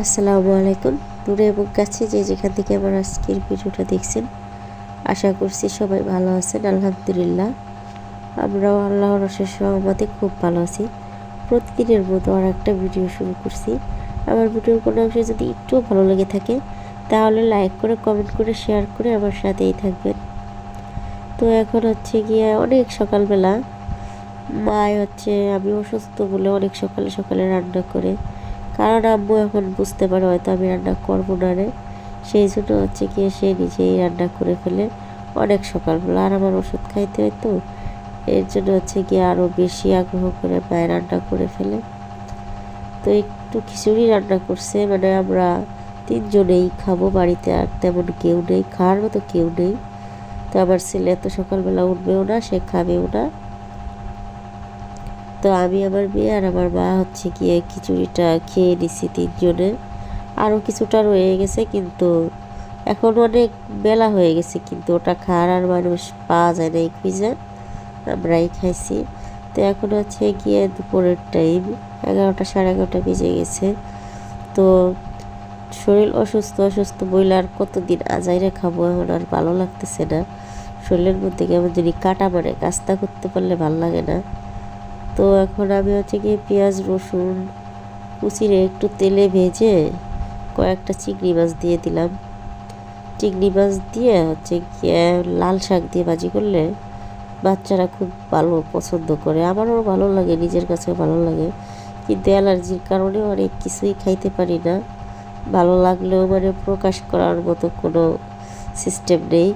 আসসালামু আলাইকুম। দূরে এবং কাছে যে যেখান থেকে আমার আজকের ভিডিওটা দেখছেন, আশা করছি সবাই ভালো আছেন। আলহামদুলিল্লাহ, আমরাও আল্লাহর অশেষ রহমতে খুব ভালো আছি। প্রতিদিনের মতো আর একটা ভিডিও শুরু করছি। আমার ভিডিওর কোনো অংশে যদি একটু ভালো লেগে থাকে তাহলে লাইক করে, কমেন্ট করে, শেয়ার করে আমার সাথেই থাকবেন। তো এখন হচ্ছে গিয়ে অনেক সকালবেলা, আমি অসুস্থ বলে অনেক সকালে সকালে রান্না করে, কারণ আম্মু এখন বুঝতে পারে হয়তো আমি রান্না করবো না রে, সেই জন্য হচ্ছে গিয়ে সে নিজেই রান্না করে ফেলে অনেক সকালবেলা। আর আমার ওষুধ খাইতে হয়, তো এর জন্য হচ্ছে গিয়ে আরও বেশি আগ্রহ করে মায়ের রান্না করে ফেলে। তো একটু খিচুড়ি রান্না করছে, মানে আমরা তিনজনেই খাবো, বাড়িতে আর তেমন কেউ নেই, খাওয়ার মতো কেউ নেই। তো আমার ছেলে তো সকালবেলা উঠবেও না, সে খাবেও না। তো আমি, আমার মেয়ে আর আমার মা হচ্ছে গিয়ে খিচুড়িটা খেয়ে নিছি তিনজনে। আরও কিছুটা রয়ে গেছে, কিন্তু এখন অনেক বেলা হয়ে গেছে, কিন্তু ওটা খাওয়ার আর মানুষ পাওয়া যায় না এই খুঁজে, আমরাই খাইছি। তো এখন হচ্ছে গিয়ে দুপুরের টাইম, 11টা সাড়ে 11টা বেজে গেছে। তো শরীর অসুস্থ অসুস্থ বইলে আর কতদিন আজাইরে খাবো, এখন আর ভালো লাগতেছে না। শরীরের মধ্যে কেমন যদি কাটা মারে, কাজটা করতে পারলে ভালো লাগে না। তো এখন আমি হচ্ছে গিয়ে পেঁয়াজ রসুন কুচিরে একটু তেলে ভেজে কয়েকটা চিংড়ি মাছ দিয়ে দিলাম। চিংড়ি মাছ দিয়ে হচ্ছে গিয়ে লাল শাক দিয়ে ভাজি করলে বাচ্চারা খুব ভালো পছন্দ করে, আমারও ভালো লাগে, নিজের কাছেও ভালো লাগে। কিন্তু অ্যালার্জির কারণে অনেক কিছুই খাইতে পারি না। ভালো লাগলেও মানে প্রকাশ করার মতো কোনো সিস্টেম নেই।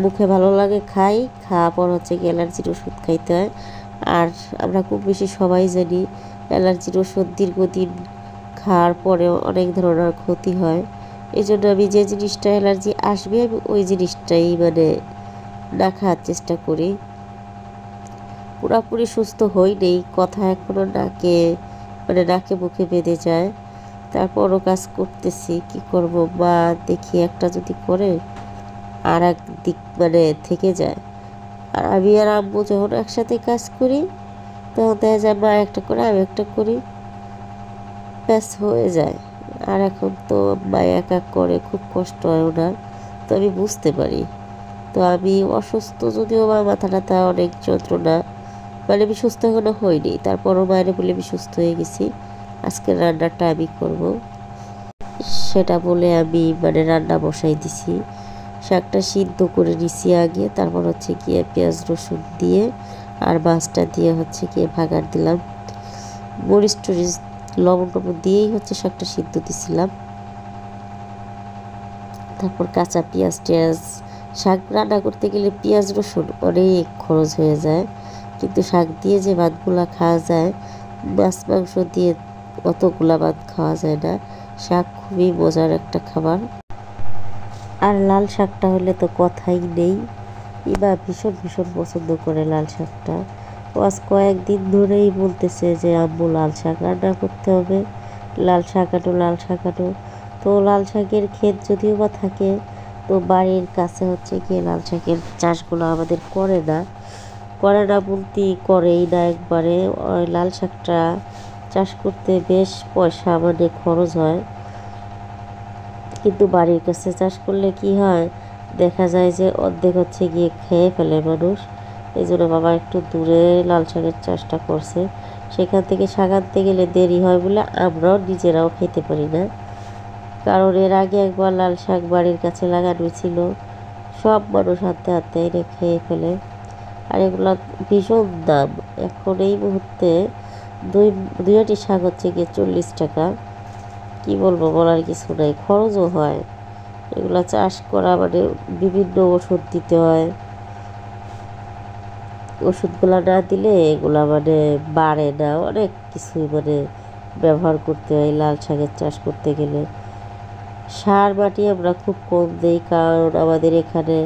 মুখে ভালো লাগে খাই, খাওয়া পর হচ্ছে কি অ্যালার্জির ওষুধ খাইতে হয়। আর আমরা খুব বেশি সবাই জানি অ্যালার্জির ওষুধ দীর্ঘদিন খাওয়ার পরেও অনেক ধরনের ক্ষতি হয়। এই জন্য আমি যে জিনিসটা অ্যালার্জি আসবে, আমি ওই জিনিসটাই মানে না খাওয়ার চেষ্টা করি। পুরোপুরি সুস্থ হই নেই, কথা এখনও নাকে মুখে বেঁধে যায়। তারপরও কাজ করতেছি, কি করব, মা দেখি একটা যদি করে আর এক দিক মানে থেকে যায়। আর আমি আর আম্মু যখন একসাথে কাজ করি তখন দেখা যায় মা একটা করে আমি একটা করি, ব্যাস হয়ে যায়। আর এখন তো মা একা করে, খুব কষ্ট হয় ওনার, তো আমি বুঝতে পারি। তো আমি অসুস্থ যদিও, বা মাথা টাথা অনেক যন্ত্রণা, মানে আমি সুস্থ এখনো হইনি, তারপরও মায়ের বলে আমি সুস্থ হয়ে গেছি, আজকের রান্নাটা আমি করব সেটা বলে আমি মানে রান্না বসাই দিছি। শাকটা সিদ্ধ করে নিছি আগে, তারপর হচ্ছে গিয়ে পেঁয়াজ রসুন দিয়ে আর মাছটা দিয়ে হচ্ছে গিয়ে ভাগার দিলাম। মরিচ টরিচ লবণ টবণ দিয়েই হচ্ছে শাকটা সিদ্ধ দিছিলাম। তারপর কাঁচা পেঁয়াজ টিয়াজ, শাক রান্না করতে গেলে পেঁয়াজ রসুন অনেক খরচ হয়ে যায়, কিন্তু শাক দিয়ে যে ভাতগুলা খাওয়া যায়, মাছ মাংস দিয়ে অতগুলা ভাত খাওয়া যায় না। শাক খুবই মজার একটা খাবার। আর লাল শাকটা হলে তো কথাই নেই, ইবা ভীষণ ভীষণ পছন্দ করে লাল শাকটা। ও আজ কয়েকদিন ধরেই বলতেছে যে আম্মু লাল শাক রান্না করতে হবে, লাল শাক আনো, লাল শাক আনো। তো লাল শাকের ক্ষেত যদিও বা থাকে, তো বাড়ির কাছে হচ্ছে গিয়ে লাল শাকের চাষগুলো আমাদের করে না বলতেই করেই না একবারে। ওই লাল শাকটা চাষ করতে বেশ পয়সা মানে খরচ হয়, কিন্তু বাড়ির কাছে চাষ করলে কি হয়, দেখা যায় যে অর্ধেক হচ্ছে গিয়ে খেয়ে ফেলে মানুষ। এই জন্য বাবা একটু দূরে লাল শাকের চাষটা করছে, সেখান থেকে শাক আনতে গেলে দেরি হয় বলে আমরাও নিজেরাও খেতে পারি না। কারণ এর আগে একবার লাল শাক বাড়ির কাছে লাগানো ছিল, সব মানুষ হাতে হাতে এনে খেয়ে ফেলে। আর এগুলো ভীষণ দাম, এখন এই মুহূর্তে দুইটি শাক হচ্ছে গিয়ে 40 টাকা। কি বলবো, বলার কিছু নাই, খরচও হয়। এগুলো চাষ করা মানে বিভিন্ন ওষুধ দিতে হয়, ওষুধগুলো না দিলে এগুলা মানে বাড়ে না, অনেক কিছুই মানে ব্যবহার করতে হয় লাল শাকের চাষ করতে গেলে। সার মাটি আমরা খুব কম দিই, কারণ আমাদের এখানে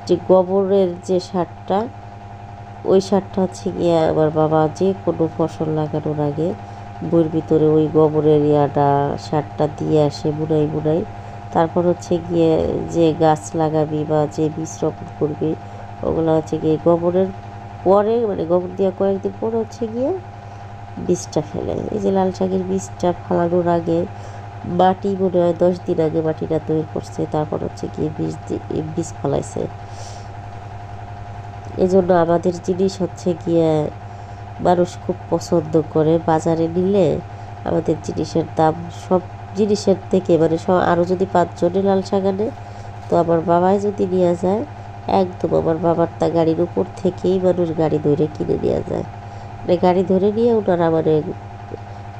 যে গোবরের যে সারটা, ওই সারটা হচ্ছে গিয়ে আমার বাবা যে কোনো ফসল লাগানোর আগে বইয়ের ভিতরে ওই গোবরের সারটা দিয়ে আসে বুনাই। তারপর হচ্ছে গিয়ে যে গাছ লাগাবি বা যে বীজ রোপণ করবি, ওগুলো হচ্ছে গিয়ে গোবরের পরে, মানে গোবর দিয়ে কয়েকদিন পরে হচ্ছে গিয়ে বীজটা ফেলে। এই যে লাল শাকের বীজটা ফালানোর আগে মাটি মনে হয় 10 দিন আগে মাটিটা তৈরি করছে, তারপর হচ্ছে গিয়ে বীজ ফলাইছে। এই জন্য আমাদের জিনিস হচ্ছে গিয়ে মানুষ খুব পছন্দ করে। বাজারে নিলে আমাদের জিনিসের দাম সব জিনিসের থেকে মানে সব আরও যদি 5 জনে লাল শাক আনে, তো আমার বাবাই যদি নিয়ে যায়, একদম আমার বাবার তা গাড়ির উপর থেকেই মানুষ গাড়ি ধরে কিনে নিয়ে যায়। মানে গাড়ি ধরে নিয়ে ওনারা মানে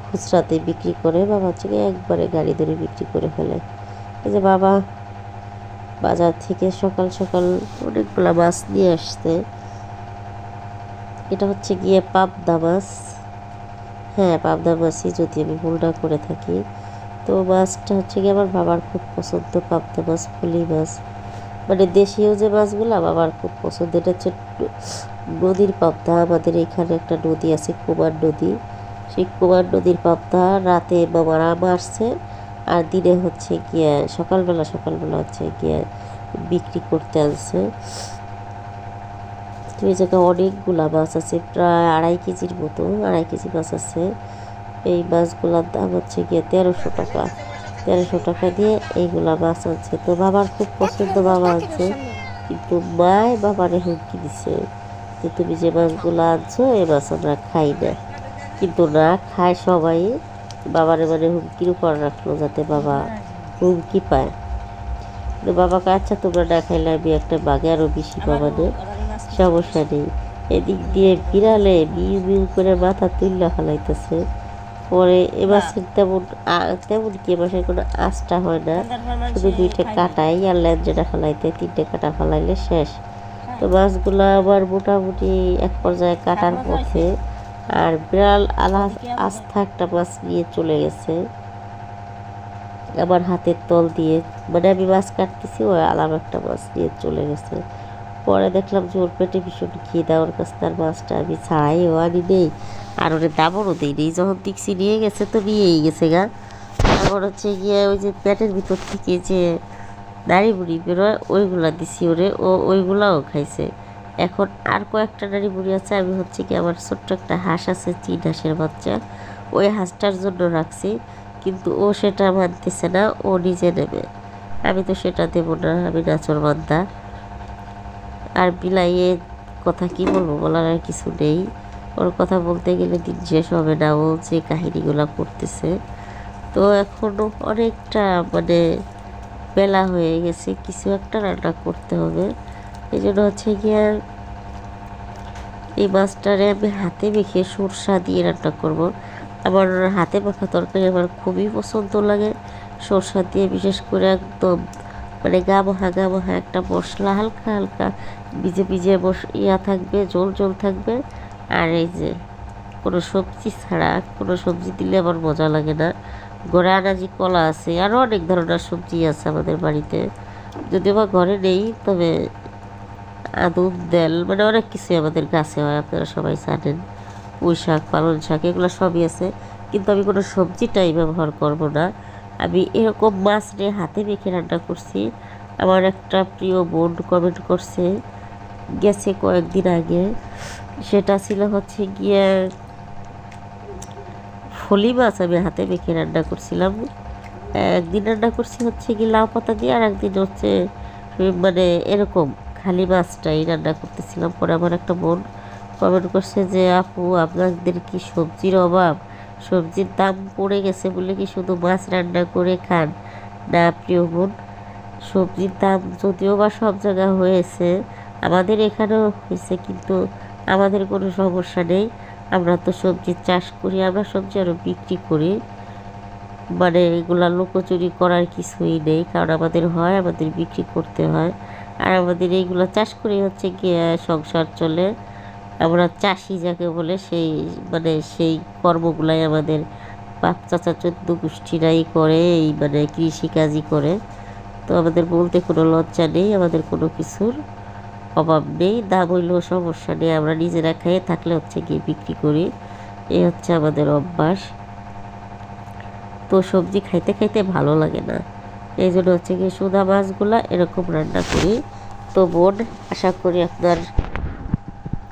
খুচরাতে বিক্রি করে, বাবা হচ্ছে একবারে গাড়ি ধরে বিক্রি করে ফেলে। এই যে বাবা বাজার থেকে সকাল সকাল অনেকগুলো মাছ নিয়ে আসছে। এটা হচ্ছে গিয়ে পাবদা মাছ, হ্যাঁ পাবদা মাছই যদি আমি ভুল না করে থাকি। তো মাছটা হচ্ছে গিয়ে আমার বাবার খুব পছন্দ, পাবদা মাছ, ফুলি মাছ, মানে দেশীয় যে মাছগুলো বাবার খুব পছন্দ। এটা হচ্ছে নদীর পাবদা। আমাদের এখানে একটা নদী আছে, কুমার নদী। সেই কুমার নদীর পাবদা রাতে বাবারা মারছে, আর দিনে হচ্ছে গিয়ে সকালবেলা হচ্ছে গিয়ে বিক্রি করতে আনছে। তো এই জায়গায় অনেকগুলা মাছ আছে, প্রায় 2.5 কেজির মতো, 2.5 কেজি মাছ আছে। এই মাছগুলোর দাম হচ্ছে গিয়ে 1300 টাকা। 1300 টাকা দিয়ে এইগুলা মাছ আনছে। তো বাবার খুব পছন্দ, বাবা আনছে, কিন্তু মায় বাবারে হুমকি দিছে যে তুমি যে মাছগুলো আনছো এই মাছ আমরা খাই না। কিন্তু না খায় সবাই, বাবারে মানে হুমকির উপর রাখলো যাতে বাবা হুমকি পায়। বাবাকে আচ্ছা তোমরা না খাইলে আমি একটা বাঘে আরও বেশি বাবা নে, সমস্যা নেই। এদিক দিয়ে বিড়ালে মিউ মিউ করে মাথা তুললা ফেলাইতেছে। পরে এ মাছের তেমন কি মাছের কোনো আঁচটা হয় না, শুধু 2টা কাটাই আর ল্যাঞ্জাটা ফেলাইতে 3টে কাটা ফেলাইলে শেষ। তো মাছগুলো আবার মোটামুটি এক পর্যায়ে কাটার পথে, আর বিড়াল আস্থা একটা মাছ নিয়ে চলে গেছে আমার হাতের তল দিয়ে, মানে আমি মাছ কাটতেছি ওই আলাম একটা মাছ নিয়ে চলে গেছে। পরে দেখলাম যে ওর পেটে ভীষণ খিদা, ওর কাছে তার মাছটা আমি ছাড়াইও আনি নেই, আর ওরে দামড়ও দিই নেই। যখন দেখছি নিয়ে গেছে তো নিয়েই গেছে গা। তারপর হচ্ছে গিয়ে ওই যে পেটের ভিতর থেকে যে নাড়ি বুড়ি বেরোয় ওইগুলা দিছি ওরে, ও ওইগুলাও খাইছে। এখন আর কয়েকটা নাড়ি বুড়ি আছে, আমি হচ্ছে কি আমার ছোট্ট একটা হাঁস আছে, চীন হাঁসের বাচ্চা, ওই হাঁসটার জন্য রাখছি, কিন্তু ও সেটা মানতেছে না, ও নিজে নেবে। আমি তো সেটা দেবো না, আমি নাচর বান্দা। আর বিলাইয়ের কথা কি বলবো, বলার আর কিছু নেই। ওর কথা বলতে গেলে দিন শেষ হবে না, ও যে কাহিনিগুলো করতেছে। তো এখনও অনেকটা মানে বেলা হয়ে গেছে, কিছু একটা রান্না করতে হবে। এই জন্য হচ্ছে গিয়ে এই মাছটারে আমি হাতে মেখে সরষা দিয়ে রান্না করব। আমার হাতে মাখা তরকারি আমার খুবই পছন্দ লাগে, সরষা দিয়ে, বিশেষ করে একদম মানে গা মাখা একটা মশলা, হালকা হালকা ভিজে ভিজে থাকবে, জল জল থাকবে। আর এই যে কোনো সবজি ছাড়া, কোনো সবজি দিলে আমার মজা লাগে না। ঘরে আনাজি কলা আছে, আরও অনেক ধরনের সবজি আছে আমাদের বাড়িতে, যদিও বা ঘরে নেই, তবে আদুর দেল মানে অনেক কিছুই আমাদের গাছে হয়, আপনারা সবাই জানেন। পুঁই শাক, পালং শাক, এগুলো সবই আছে, কিন্তু আমি কোনো সবজিটাই ব্যবহার করব না। আমি এরকম মাছ নিয়ে হাতে মেখে রান্না করছি। আমার একটা প্রিয় বোন কমেন্ট করছে গেছে কয়েকদিন আগে, সেটা ছিল হচ্ছে গিয়ে ফলি মাছ আমি হাতে মেখে রান্না করছিলাম। একদিন রান্না করছি হচ্ছে কি লাউ পাতা দিয়ে, আর একদিন হচ্ছে মানে এরকম খালি মাছটাই রান্না করতেছিলাম। পরে আমার একটা বোন কমেন্ট করছে যে আপু আপনাদের কি সবজির অভাব, সবজির দাম পড়ে গেছে বলে কি শুধু মাছ রান্না করে খান? না প্রিয় বোন, সবজির দাম যদিও বা সব জায়গায় হয়েছে, আমাদের এখানেও হয়েছে, কিন্তু আমাদের কোনো সমস্যা নেই। আমরা তো সবজির চাষ করি, আমরা সবজি আরও বিক্রি করি, মানে এগুলা লুকোচুরি করার কিছুই নেই, কারণ আমাদের হয়, আমাদের বিক্রি করতে হয়। আর আমাদের এইগুলো চাষ করে হচ্ছে গিয়ে সংসার চলে। আমরা চাষি যাকে বলে, সেই মানে সেই কর্মগুলাই আমাদের বাপ চাচা 14 গোষ্ঠীরাই করে, এই মানে কৃষিকাজই করে। তো আমাদের বলতে কোনো লজ্জা নেই, আমাদের কোনো কিছুর অভাব নেই, দাম হইলেও সমস্যা নেই, আমরা নিজেরা খেয়ে থাকলে হচ্ছে গিয়ে বিক্রি করি, এই হচ্ছে আমাদের অভ্যাস। তো সবজি খাইতে খাইতে ভালো লাগে না, এই জন্য হচ্ছে গিয়ে সুদা মাছগুলা এরকম রান্না করি। তো বোন, আশা করি আপনার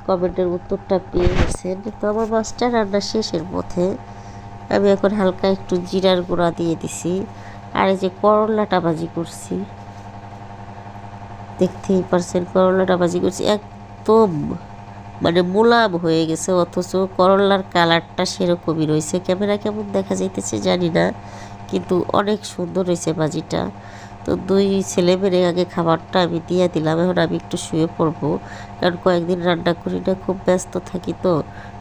কমেন্টের উত্তরটা পেয়ে গেছেন। তো আমার মাছটা রান্না শেষের পথে, আমি এখন হালকা একটু জিরার গুঁড়া দিয়ে দিছি। আর এই যে করলাটা ভাজি করছি, দেখতেই পারছেন করলাটা ভাজি করছি একদম মানে মোলায়েম হয়ে গেছে, অথচ করলার কালারটা সেরকমই রয়েছে। ক্যামেরা কেমন দেখা যাইতেছে জানি না, কিন্তু অনেক সুন্দর হয়েছে ভাজিটা। তো দুই ছেলে মেয়ে আগে খাবারটা আমি দিয়ে দিলাম, এখন আমি একটু শুয়ে পড়বো, কারণ কয়েকদিন রান্না করি না, খুব ব্যস্ত থাকি, তো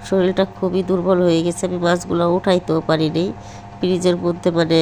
শরীরটা খুবই দুর্বল হয়ে গেছে। আমি মাছগুলো উঠাইতেও পারিনি, ফ্রিজের মধ্যে মানে